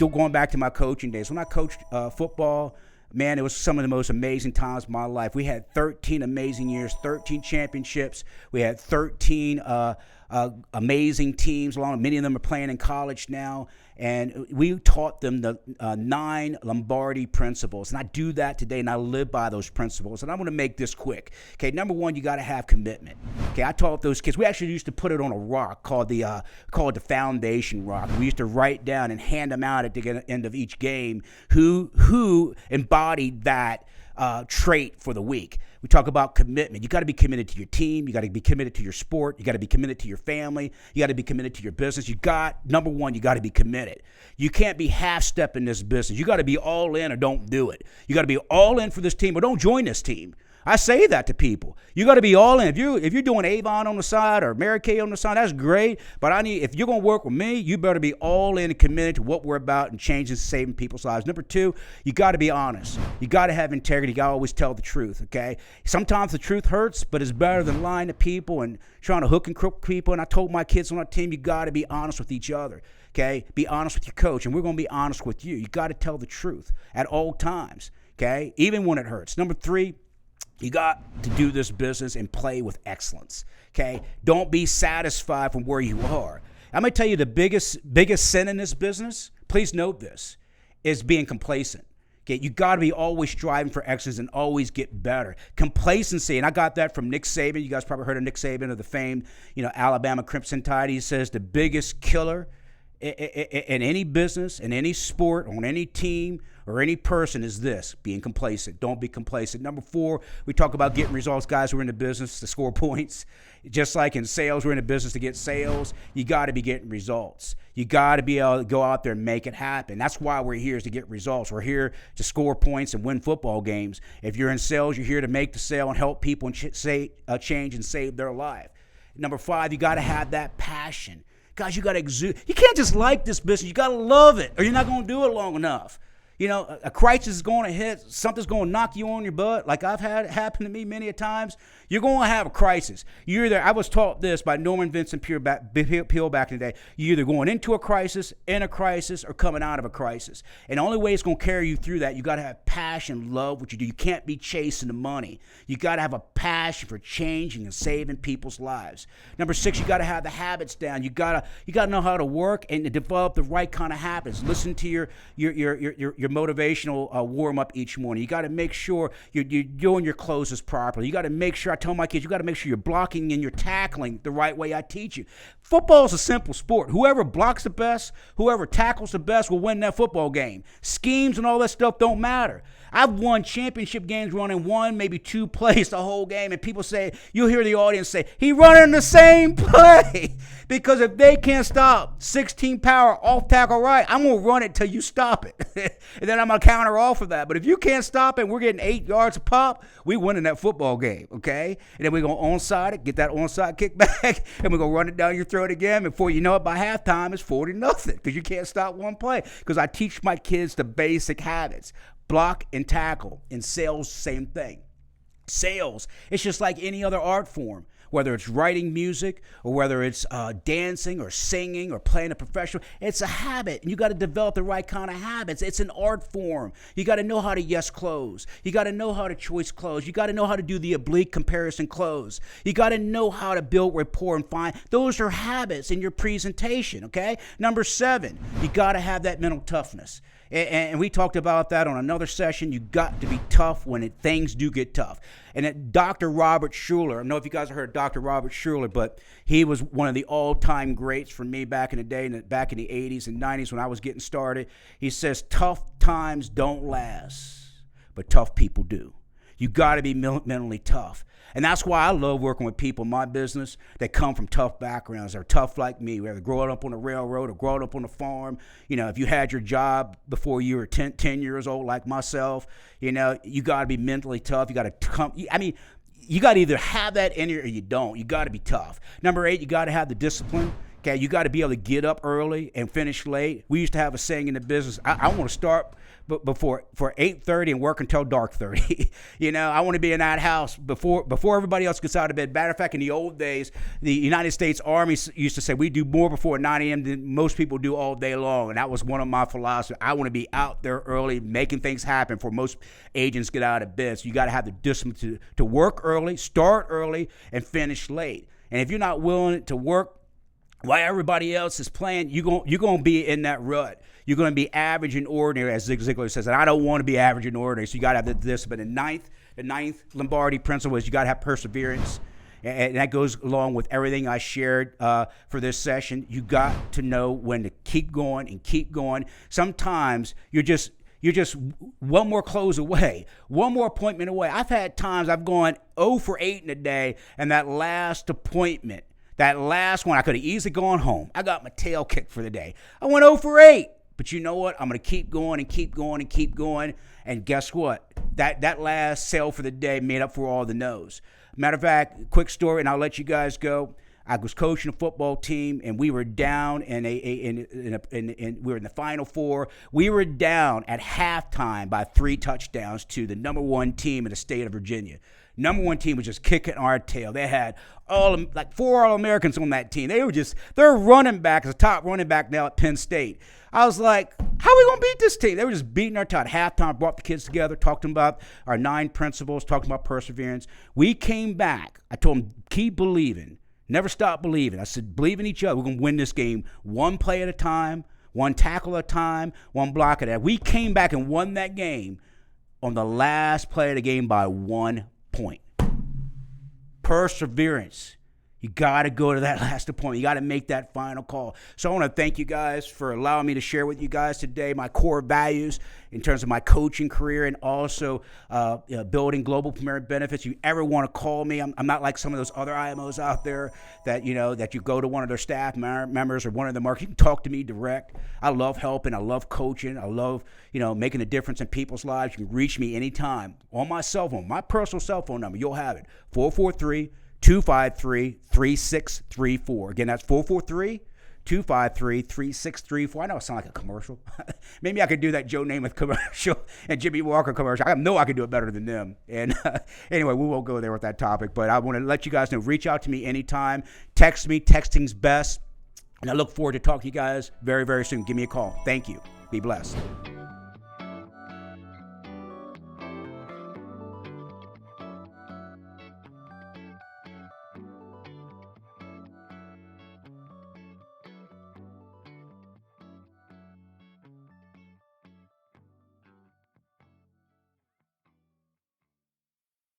going back to my coaching days, when I coached football, man, it was some of the most amazing times of my life. We had 13 amazing years, 13 championships. We had 13 amazing teams. Many of them are playing in college now. And we taught them the 9 Lombardi principles. And I do that today, and I live by those principles. And I'm going to make this quick. Okay, number one, you got to have commitment. Okay, I taught those kids. We actually used to put it on a rock called the foundation rock. We used to write down and hand them out at the end of each game who embodied that trait for the week. We talk about commitment. You got to be committed to your team. You got to be committed to your sport. You got to be committed to your family. You got to be committed to your business. Number one, you got to be committed. You can't be half-step in this business. You got to be all in or don't do it. You got to be all in for this team or don't join this team. I say that to people. You got to be all in. If you're doing Avon on the side or Mary Kay on the side, that's great. But if you're going to work with me, you better be all in and committed to what we're about and changing, saving people's lives. Number two, you got to be honest. You got to have integrity. You got to always tell the truth. Okay. Sometimes the truth hurts, but it's better than lying to people and trying to hook and crook people. And I told my kids on our team, you got to be honest with each other. Okay. Be honest with your coach, and we're going to be honest with you. You got to tell the truth at all times. Okay. Even when it hurts. Number three, you got to do this business and play with excellence, okay? Don't be satisfied from where you are. I'm going to tell you the biggest sin in this business, please note this, is being complacent. Okay, you got to be always striving for excellence and always get better. Complacency, and I got that from Nick Saban. You guys probably heard of Nick Saban of the famed, Alabama Crimson Tide. He says the biggest killer in any business, in any sport, on any team, or any person is this: being complacent. Don't be complacent. Number four, we talk about getting results. Guys, we're in the business to score points. Just like in sales, we're in the business to get sales. You got to be getting results. You got to be able to go out there and make it happen. That's why we're here, is to get results. We're here to score points and win football games. If you're in sales, you're here to make the sale and help people and change and save their life. Number five, you got to have that passion. Guys, you got to exude. You can't just like this business. You got to love it, or you're not going to do it long enough. A crisis is going to hit. Something's going to knock you on your butt, like I've had it happen to me many a times. You're going to have a crisis. I was taught this by Norman Vincent Peale back in the day. You're either going into a crisis, in a crisis, or coming out of a crisis. And the only way it's going to carry you through that, you got to have passion, love what you do. You can't be chasing the money. You got to have a passion for changing and saving people's lives. Number six, you got to have the habits down. You got to know how to work and to develop the right kind of habits. Listen to your motivational warm-up each morning. You got to make sure you're doing your closes properly. You got to make sure, I tell my kids, you got to make sure you're blocking and you're tackling the right way I teach you. Football is a simple sport. Whoever blocks the best, whoever tackles the best will win that football game. Schemes and all that stuff don't matter. I've won championship games running one, maybe two plays the whole game, and people say, you'll hear the audience say, he running the same play. Because if they can't stop 16 power off tackle right, I'm going to run it till you stop it. And then I'm going to counter off of that. But if you can't stop it and we're getting 8 yards a pop, we winning that football game, okay? And then we're going to onside it, get that onside kick back, and we're going to run it down your throat again. Before you know it, by halftime, it's 40-0 because you can't stop one play. Because I teach my kids the basic habits. Block and tackle. In sales, same thing. Sales, it's just like any other art form, whether it's writing music or whether it's dancing or singing or playing a professional. It's a habit, and you got to develop the right kind of habits. It's an art form. You got to know how to yes close. You got to know how to choice close. You got to know how to do the oblique comparison close. You got to know how to build rapport and find. Those are habits in your presentation, okay? Number 7, you got to have that mental toughness. And we talked about that on another session. You got to be tough when things do get tough. And Dr. Robert Schuller, I don't know if you guys have heard of Dr. Robert Schuller, but he was one of the all-time greats for me back in the day, back in the 80s and 90s when I was getting started. He says, tough times don't last, but tough people do. You got to be mentally tough. And that's why I love working with people in my business that come from tough backgrounds. They're tough like me, whether growing up on the railroad or growing up on the farm. If you had your job before you were 10 years old like myself, you got to be mentally tough. You got to come. You got to either have that in you or you don't. You got to be tough. Number 8, you got to have the discipline. Okay, you got to be able to get up early and finish late. We used to have a saying in the business, I want to start before for 8:30 and work until dark 30. I want to be in that house before everybody else gets out of bed. Matter of fact, in the old days, the United States Army used to say we do more before 9 a.m. than most people do all day long, and that was one of my philosophies. I want to be out there early, making things happen before most agents get out of bed. So you got to have the discipline to work early, start early, and finish late. And if you're not willing to work while everybody else is playing, you're going to be in that rut. You're going to be average and ordinary, as Zig Ziglar says. And I don't want to be average and ordinary, so you got to have the discipline. The ninth Lombardi principle is you got to have perseverance. And that goes along with everything I shared for this session. You got to know when to keep going and keep going. Sometimes you're just one more close away, one more appointment away. I've had times I've gone 0 for 8 in a day, and that last appointment, that last one, I could have easily gone home. I got my tail kicked for the day. I went 0 for 8. But you know what? I'm going to keep going and keep going and keep going. And guess what? That last sale for the day made up for all the no's. Matter of fact, quick story, and I'll let you guys go. I was coaching a football team, and we were down we were in the Final Four. We were down at halftime by 3 touchdowns to the number 1 team in the state of Virginia. Number 1 team was just kicking our tail. They had 4 All-Americans on that team. Their running back is a top running back now at Penn State. I was like, how are we going to beat this team? They were just beating our tail. At halftime, brought the kids together, talked to them about our 9 principles, talked about perseverance. We came back. I told them, keep believing. Never stop believing. I said, believe in each other. We're going to win this game one play at a time, one tackle at a time, one block at a time. We came back and won that game on the last play of the game by 1 point. Perseverance. You got to go to that last appointment. You got to make that final call. So I want to thank you guys for allowing me to share with you guys today my core values in terms of my coaching career and also building global premier benefits. You ever want to call me? I'm not like some of those other IMOs out there that you go to one of their staff members or one of the markets. You can talk to me direct. I love helping. I love coaching. I love making a difference in people's lives. You can reach me anytime on my cell phone, my personal cell phone number. You'll have it, 443-253-3634. Again, that's 443-253-3634. I know it sounds like a commercial. Maybe I could do that Joe Namath commercial and Jimmy Walker commercial. I know I could do it better than them. And anyway, we won't go there with that topic. But I want to let you guys know, reach out to me anytime. Text me. Texting's best. And I look forward to talking to you guys very, very soon. Give me a call. Thank you. Be blessed.